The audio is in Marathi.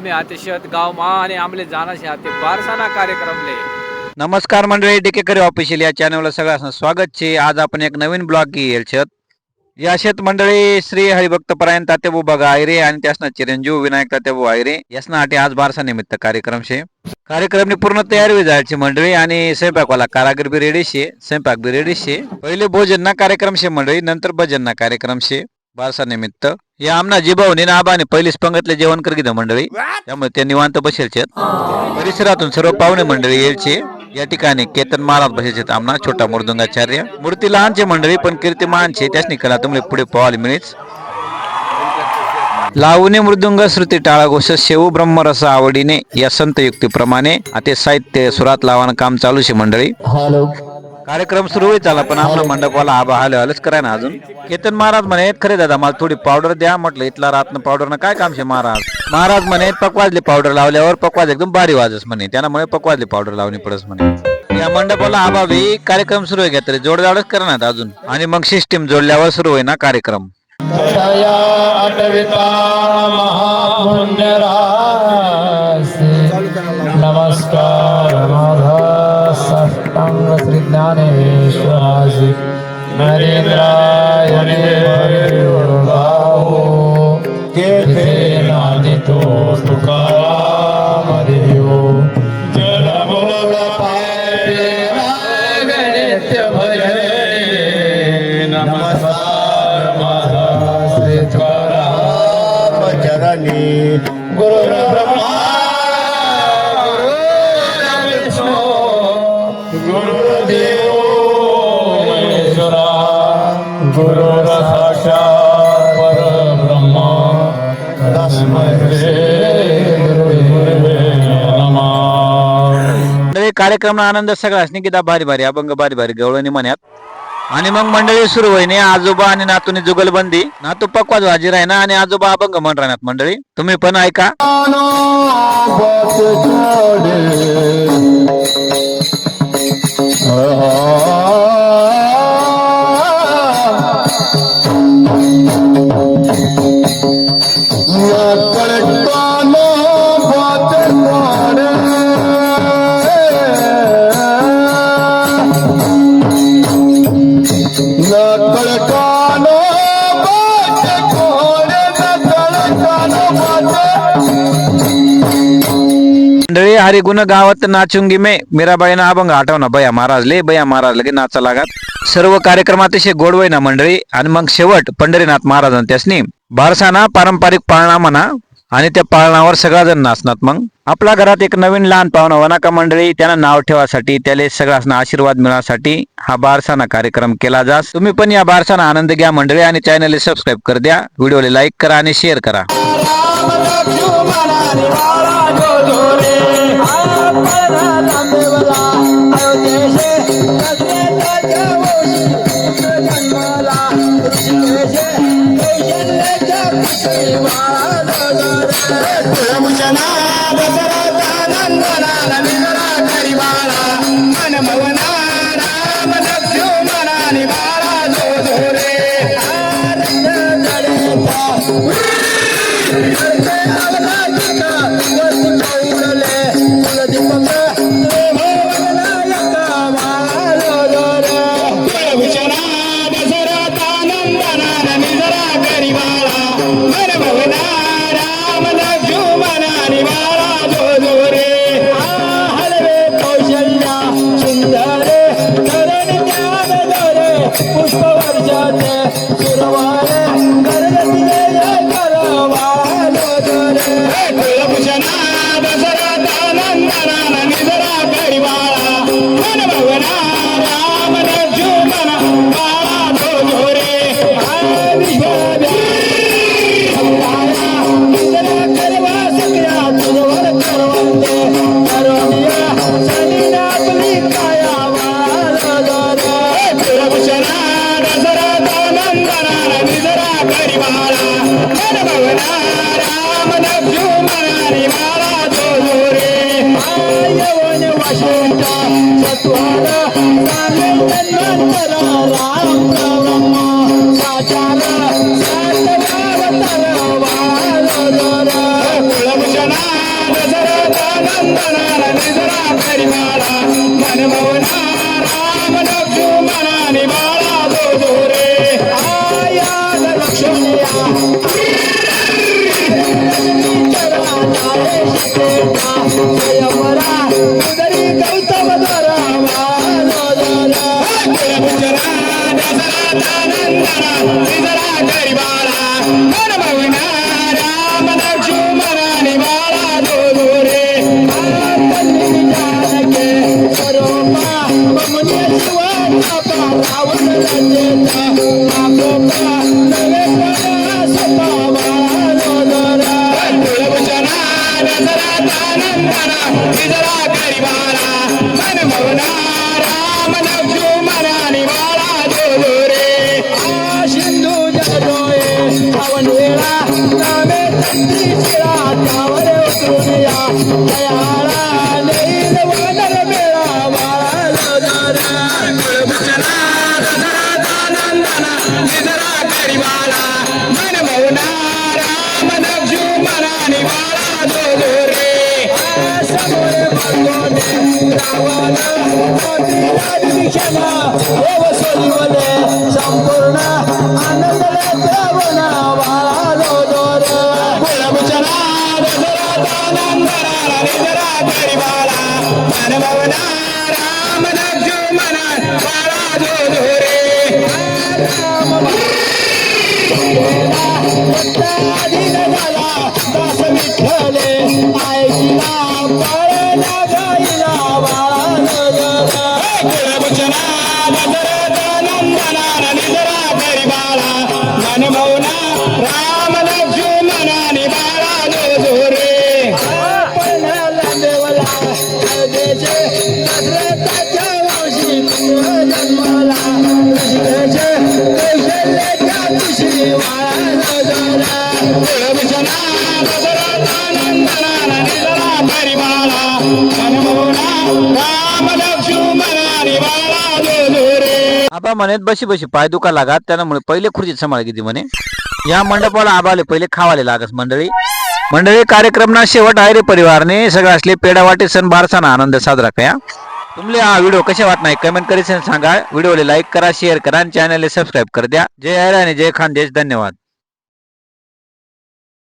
आम्ही आतिशत गाव मा आणि आमले जाणाशे आते बारसाना कार्यक्रमले. नमस्कार मंडळी, डिकेकरी ऑफिशियल या चॅनलला सगळ्यांचं स्वागत छे. आज आपण एक नवीन ब्लॉग घेईल छत. या शेत मंडळी श्री हरिभक्त परायण तात्याबू बघा आयरे आणि त्यासना चिरंजीव विनायक तात्याबू आयरे यासना आटे आज बारसा निमित्त कार्यक्रम शे. कार्यक्रमनी पूर्ण तयारी जायची मंडळी आणि स्वयंपाकवाला कारागीर बी रेडी शे, स्वयंपाक बी रेडी शे. पहिले भोजन ना कार्यक्रम शे मंडळी, नंतर भजन ना कार्यक्रम शे बारसा निमित्त. या आमना जिभावनी ना आबाने पहिलेच पंगतले जेवण कर घेतलं मंडळी, त्यामुळे ते निवांत बसेल छेत. परिसरातून सर्व पाहुणे मंडळी येलचे. या ठिकाणी केतन महाराज बसेल आमना छोटा मृदुंगाचार्य. मूर्ती लहानचे मंडळी पण कीर्ती महानचे, त्यासनी कला तुम्ही पुढे पाहायला मिळेच. लावणे मृदुंग श्रुती टाळा घोष शेऊ ब्रह्मरस आवडीने या संत युक्तीप्रमाणे आता साहित्य सुरात लावणं काम चालू शे मंडळी. कार्यक्रम सुरू होईल झाला पण आपला मंडपवाला आबा हालच कराय ना अजून. केतन महाराज म्हणे खरे दादा मला थोडी पावडर द्या. म्हटलं इथला रातनं पावडर ना काय काम शे महाराज. महाराज म्हणे पकवाजली पावडर लावल्यावर पकवाज एकदम भारी वाजस म्हणे, त्यांना म्हणे पकवाजली पावडर लावणी पडस म्हणे. या मंडपाला आबा बी कार्यक्रम सुरू आहे तरी जोडजाडच करणार अजून आणि मग सिस्टीम जोडल्यावर सुरू होईल ना कार्यक्रम. नमस्कार साष्टांग श्री ज्ञानेश्वराजी नरेंद्राय देवो केथे नादितो तुकाराम देवो जलमोळ पाय गणित भजने नमस्कार माझा श्री तुकाराम चरणी गुरु ब्रह्मा गुरु साक्षात परब्रह्म तस्मै गुरुवे नमः. कार्यक्रम आनंद सगळा असणे की भारी भारी अभंग भारी भारी गवळणी म्हणत आणि मग मंडळी सुरू होईने. आजोबा आणि नातूने जुगलबंदी. नातू पक्वाज वाजी राहिना आणि आजोबा अभंग म्हण राहणार मंडळी, तुम्ही पण ऐका. मंडळी हरी गुण गावात नाचुंगी मे मीराबाईना अभंग आठवना बया महाराज ले बया महाराज लगे नाचा लागत. सर्व कार्यक्रम अतिशय गोडवय ना मंडळी. आणि मग शेवट पंढरीनाथ महाराजांनी त्यासनी बारसाना पारंपरिक पाळणा म्हणा आणि त्या पाळणावर सगळाजण नाचनात. मग आपल्या घरात एक नवीन लहान पाहुणा वना का मंडळी, त्यांना नाव ठेवासाठी त्याला सगळ्यांना आशीर्वाद मिळण्यासाठी हा बारसाना कार्यक्रम केला जास. तुम्ही पण या बारसाना आनंद घ्या मंडळी आणि चॅनलला सबस्क्राईब कर द्या, व्हिडिओला लाईक करा आणि शेअर करा. Jana नंदना निजरा परिवारा मनमोहना राम लक्ष्मणाने बाळा दोरे आया लक्ष्मणिया उदरी गौतम राम लक्ष्मणाने बाळा दोरे संपूर्ण आनंद राम लक्ष्मण बाळा दोरे दास विठ्ठले ऐकिला पळला गाईला बाळा नंदना निजरा परिवारा मनमोहना राम लक्ष्मणाने बाळा दोरे देवला देशे दशरथाच्या वंशी जन्मला कौशल्याच्या कुशली परिवारा मनमोहना राम लक्ष्मणाने बाळा दोरे आबा म्हणत बशी बशी पाय दुखा लागात त्यामुळे पहिले खुर्चीत सांभाळ किती म्हणे या मंडपाला आबाले पहिले खावाले लागस मंडळी कार्यक्रमना शेवट आहे रे परिवारने सगळं असले पेडा वाटे सण बारसाना आनंद साजरा कया तुमले हा व्हिडिओ कसे वाटणार कमेंट करीसन सांगा व्हिडिओला लाईक करा शेअर करा आणि चॅनलला सबस्क्राईब कर द्या जय हर आणि जय खानदेश धन्यवाद.